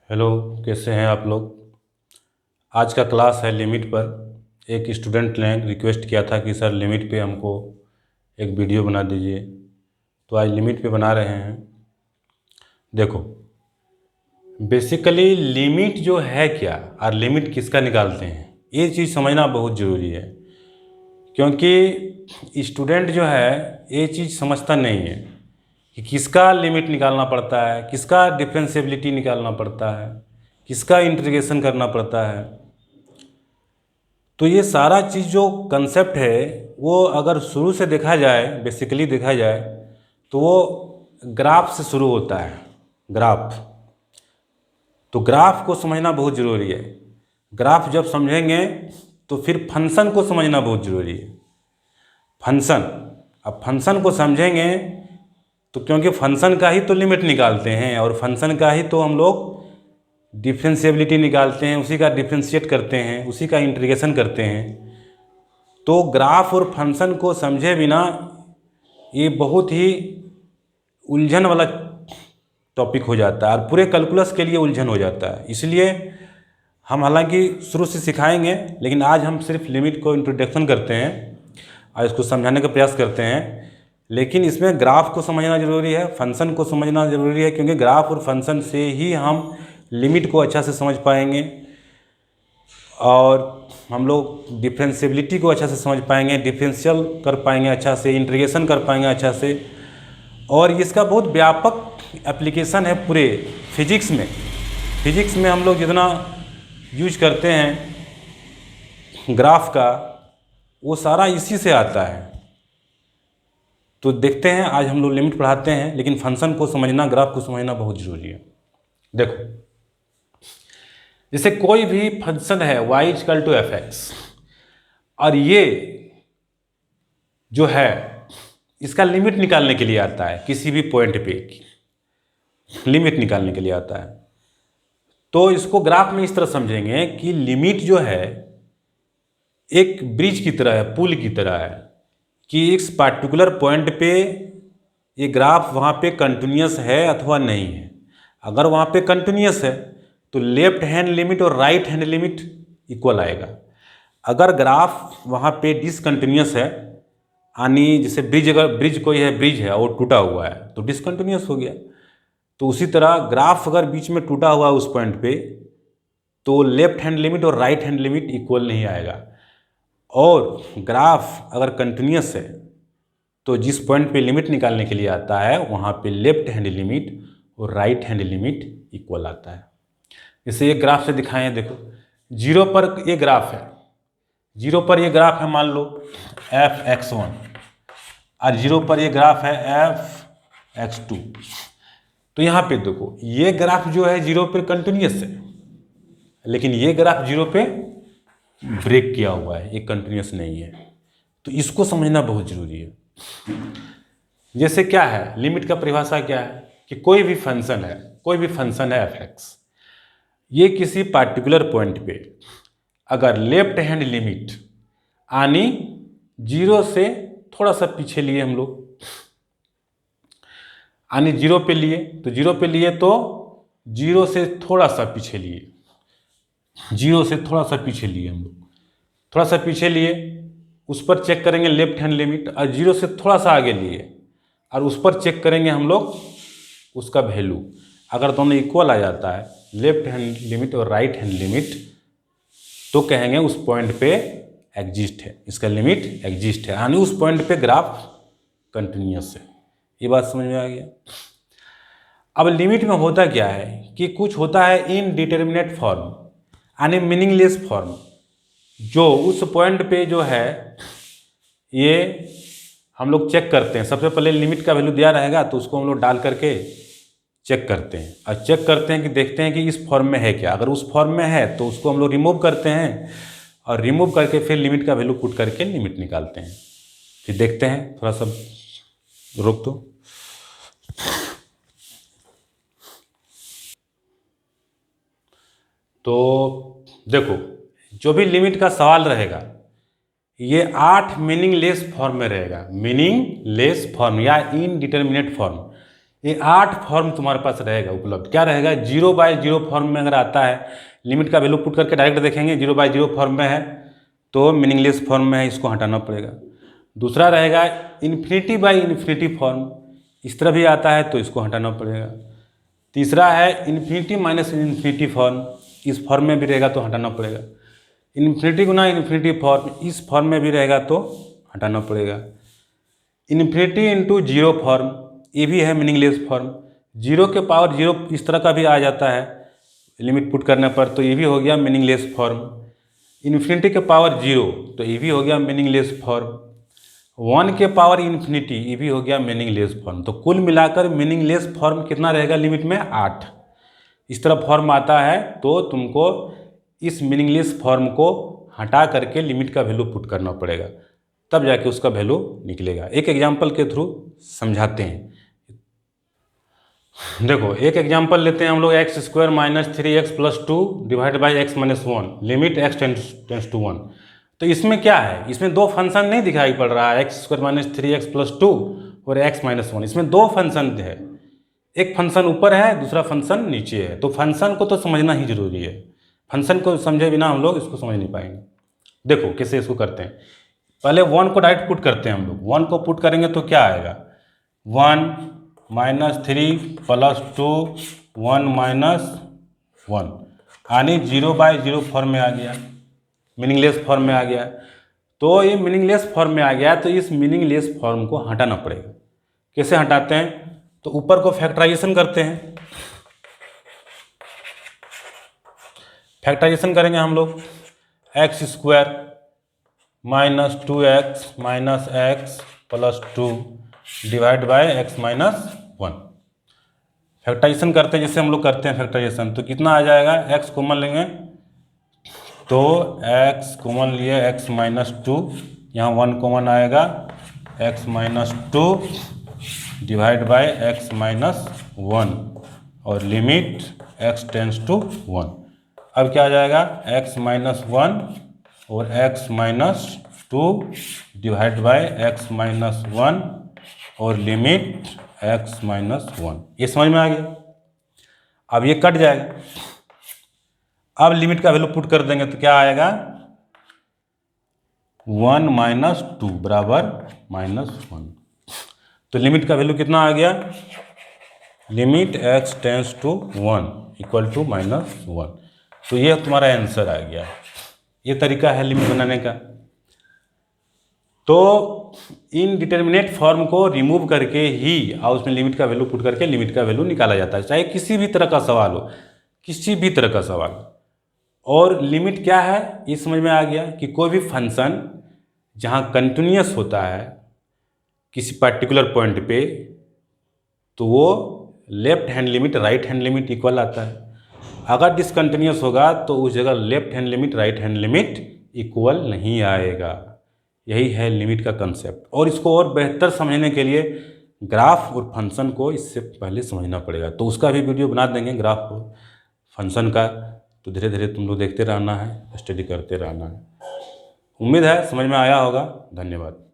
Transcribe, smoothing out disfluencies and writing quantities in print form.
Hello, कैसे हैं आप लोग। आज का क्लास है लिमिट पर। एक स्टूडेंट ने रिक्वेस्ट किया था कि सर लिमिट पे हमको एक वीडियो बना दीजिए, तो आज लिमिट पे बना रहे हैं। देखो, बेसिकली लिमिट जो है क्या और लिमिट किसका निकालते हैं, ये चीज़ समझना बहुत ज़रूरी है। क्योंकि स्टूडेंट जो है ये चीज़ समझता नहीं है कि किसका लिमिट निकालना पड़ता है, किसका डिफरेंशिएबिलिटी निकालना पड़ता है, किसका इंटीग्रेशन करना पड़ता है। तो ये सारा चीज़ जो कंसेप्ट है वो अगर शुरू से देखा जाए, बेसिकली देखा जाए, तो वो ग्राफ से शुरू होता है। ग्राफ, तो ग्राफ को समझना बहुत ज़रूरी है। ग्राफ जब समझेंगे तो फिर फंक्शन को समझना बहुत ज़रूरी है। फंक्शन, अब फंक्शन को समझेंगे तो क्योंकि फंक्शन का ही तो लिमिट निकालते हैं और फंक्शन का ही तो हम लोग डिफरेंशिएबिलिटी निकालते हैं, उसी का डिफरेंशिएट करते हैं, उसी का इंटीग्रेशन करते हैं। तो ग्राफ और फंक्शन को समझे बिना ये बहुत ही उलझन वाला टॉपिक हो जाता है और पूरे कैलकुलस के लिए उलझन हो जाता है। इसलिए हम हालांकि शुरू से सिखाएंगे, लेकिन आज हम सिर्फ लिमिट को इंट्रोडक्शन करते हैं और इसको समझाने का प्रयास करते हैं। लेकिन इसमें ग्राफ को समझना ज़रूरी है, फंक्शन को समझना ज़रूरी है, क्योंकि ग्राफ और फंक्शन से ही हम लिमिट को अच्छा से समझ पाएंगे और हम लोग डिफरेंशिएबिलिटी को अच्छा से समझ पाएंगे, डिफरेंशियल कर पाएंगे अच्छा से, इंटीग्रेशन कर पाएंगे अच्छा से। और इसका बहुत व्यापक एप्लीकेशन है पूरे फिजिक्स में। फिजिक्स में हम लोग जितना यूज करते हैं ग्राफ का, वो सारा इसी से आता है। तो देखते हैं, आज हम लोग लिमिट पढ़ाते हैं, लेकिन फंक्शन को समझना, ग्राफ को समझना बहुत ज़रूरी है। देखो, जैसे कोई भी फंक्शन है y=f(x) और ये जो है इसका लिमिट निकालने के लिए आता है, किसी भी पॉइंट पे लिमिट निकालने के लिए आता है। तो इसको ग्राफ में इस तरह समझेंगे कि लिमिट जो है एक ब्रिज की तरह है, पुल की तरह है, कि इस पार्टिकुलर पॉइंट पे ये ग्राफ वहाँ पे कंटिन्यूस है अथवा नहीं है। अगर वहाँ पे कंटिन्यूस है तो लेफ्ट हैंड लिमिट और राइट हैंड लिमिट इक्वल आएगा। अगर ग्राफ वहाँ पे डिसकंटिन्यूस है, यानी जैसे ब्रिज, अगर ब्रिज कोई है, ब्रिज है और टूटा हुआ है तो डिसकंटिन्यूस हो गया। तो उसी तरह ग्राफ अगर बीच में टूटा हुआ है उस पॉइंट पे, तो लेफ्ट हैंड लिमिट और राइट हैंड लिमिट इक्वल नहीं आएगा। और ग्राफ अगर कंटिन्यूस है तो जिस पॉइंट पे लिमिट निकालने के लिए आता है वहाँ पे लेफ्ट हैंड लिमिट और राइट हैंड लिमिट इक्वल आता है। जैसे एक ग्राफ से दिखाएं, देखो जीरो पर ये ग्राफ है, जीरो पर ये ग्राफ है, मान लो f(x1) और जीरो पर ये ग्राफ है f(x2). तो यहाँ पे देखो, ये ग्राफ जो है जीरो पर कंटिन्यूस है, लेकिन ये ग्राफ जीरो पे ब्रेक किया हुआ है, ये कंटिन्यूस नहीं है। तो इसको समझना बहुत जरूरी है। जैसे क्या है, लिमिट का परिभाषा क्या है कि कोई भी फंक्शन है, कोई भी फंक्शन है f(x), ये किसी पार्टिकुलर पॉइंट पे अगर लेफ्ट हैंड लिमिट यानी जीरो से थोड़ा सा पीछे लिए हम लोग, यानी जीरो पे लिए, तो जीरो पे लिए तो जीरो से थोड़ा सा पीछे लिए, जीरो से थोड़ा सा पीछे लिए हम लोग, थोड़ा सा पीछे लिए, उस पर चेक करेंगे लेफ्ट हैंड लिमिट, और जीरो से थोड़ा सा आगे लिए और उस पर चेक करेंगे हम लोग उसका वैल्यू। अगर दोनों इक्वल आ जाता है, लेफ्ट हैंड लिमिट और राइट हैंड लिमिट, तो कहेंगे उस पॉइंट पे एग्जिस्ट है, इसका लिमिट एग्जिस्ट है, यानी उस पॉइंट पे ग्राफ कंटिन्यूस है। ये बात समझ में आ गया। अब लिमिट में होता क्या है कि कुछ होता है इनडिटरमिनेट फॉर्म, यानी मीनिंगलेस फॉर्म, जो उस पॉइंट पे जो है ये हम लोग चेक करते हैं। सबसे पहले लिमिट का वैल्यू दिया रहेगा तो उसको हम लोग डाल करके चेक करते हैं, और चेक करते हैं कि देखते हैं कि इस फॉर्म में है क्या। अगर उस फॉर्म में है तो उसको हम लोग रिमूव करते हैं, और रिमूव करके फिर लिमिट का वैल्यू पुट करके लिमिट निकालते हैं। फिर देखते हैं, थोड़ा सा रोक दो। तो देखो, जो भी लिमिट का सवाल रहेगा ये 8 मीनिंगलेस फॉर्म में रहेगा, मीनिंगलेस फॉर्म या इनडिटरमिनेट फॉर्म। ये 8 फॉर्म तुम्हारे पास रहेगा उपलब्ध। क्या रहेगा? 0/0 फॉर्म में अगर आता है, लिमिट का वैल्यू पुट करके डायरेक्ट देखेंगे 0/0 फॉर्म में है तो मीनिंगलेस फॉर्म में है, इसको हटाना पड़ेगा। दूसरा रहेगा इन्फिनिटी/इन्फिनिटी फॉर्म, इस तरह भी आता है तो इसको हटाना पड़ेगा। तीसरा है इन्फिनिटी-इन्फिनिटी फॉर्म, इस फॉर्म में भी रहेगा तो हटाना पड़ेगा। इन्फिनिटी गुना इन्फिनिटी फॉर्म, इस फॉर्म में भी रहेगा तो हटाना पड़ेगा। इन्फिनिटी इंटू 0 फॉर्म, ये भी है मीनिंगलेस फॉर्म। 0 के पावर 0 इस तरह का भी आ जाता है लिमिट पुट करने पर, तो ये भी हो गया मीनिंगलेस फॉर्म। इन्फिनिटी के पावर 0 तो ये भी हो गया मीनिंगलेस फॉर्म। 1 के पावर इन्फिनिटी ये भी हो गया मीनिंगलेस फॉर्म। तो कुल मिलाकर मीनिंगलेस फॉर्म कितना रहेगा लिमिट में? 8। इस तरह फॉर्म आता है तो तुमको इस मीनिंगलेस फॉर्म को हटा करके लिमिट का वैल्यू पुट करना पड़ेगा, तब जाके उसका वैल्यू निकलेगा। एक एग्जाम्पल के थ्रू समझाते हैं। देखो एक एग्जाम्पल लेते हैं हम लोग, x² - 3x + 2 divide by x - 1 limit x tends to 1। तो इसमें क्या है? इसमें दो फंक्शन नहीं दिखाई पड़ रहा है, x² - 3x + 2 और x - 1। इसमें दो फंक्शन है, एक फंक्शन ऊपर है, दूसरा फंक्शन नीचे है। तो फंक्शन को तो समझना ही जरूरी है, फंक्शन को समझे बिना हम लोग इसको समझ नहीं पाएंगे। देखो कैसे इसको करते हैं। पहले 1 को डायरेक्ट पुट करते हैं हम लोग। 1 को पुट करेंगे तो क्या आएगा? 1 - 3 + 2 1 - 1 यानी 0/0 फॉर्म में आ गया, मीनिंगलेस फॉर्म में आ गया। तो ये मीनिंगलेस फॉर्म में आ गया तो इस मीनिंगलेस फॉर्म को हटाना पड़ेगा। कैसे हटाते हैं? तो ऊपर को फैक्टराइजेशन करते हैं। फैक्टराइजेशन करेंगे हम लोग, x² - 2x - x + 2 divide by x - 1। Factorisation करते हैं जैसे हम लोग करते हैं फैक्टराइजेशन, तो कितना आ जाएगा? x कॉमन लेंगे तो x कॉमन लिए x - 2, यहाँ 1 कॉमन आएगा, x - 2 डिवाइड बाय x - 1 और लिमिट x टेंड्स टू 1। अब क्या आ जाएगा? x - 1 और x - 2 डिवाइड बाय x - 1 और लिमिट x - 1। ये समझ में आ गया? अब ये कट जाएगा। अब लिमिट का वैल्यू पुट कर देंगे तो क्या आएगा? 1 - 2 बराबर -1। तो लिमिट का वैल्यू कितना आ गया? Limit x tends to 1 equal to -1। तो ये तुम्हारा आंसर आ गया। ये तरीका है लिमिट बनाने का। तो इनडिटरमिनेट फॉर्म को रिमूव करके ही और उसमें लिमिट का वैल्यू पुट करके लिमिट का वैल्यू निकाला जाता है, चाहे किसी भी तरह का सवाल हो, किसी भी तरह का सवाल। और लिमिट क्या है ये समझ में आ गया कि कोई भी फंक्शन जहाँ कंटिन्यूअस होता है किसी पर्टिकुलर पॉइंट पे, तो वो left hand limit right hand limit equal आता है। अगर डिसकंटिन्यूअस होगा तो उस जगह left hand limit right hand limit equal नहीं आएगा। यही है लिमिट का कंसेप्ट। और इसको और बेहतर समझने के लिए ग्राफ और फंक्शन को इससे पहले समझना पड़ेगा, तो उसका भी वीडियो बना देंगे ग्राफ और फंक्शन का। तो धीरे धीरे तुम लोग देखते रहना है, स्टडी करते रहना है। उम्मीद है समझ में आया होगा। धन्यवाद।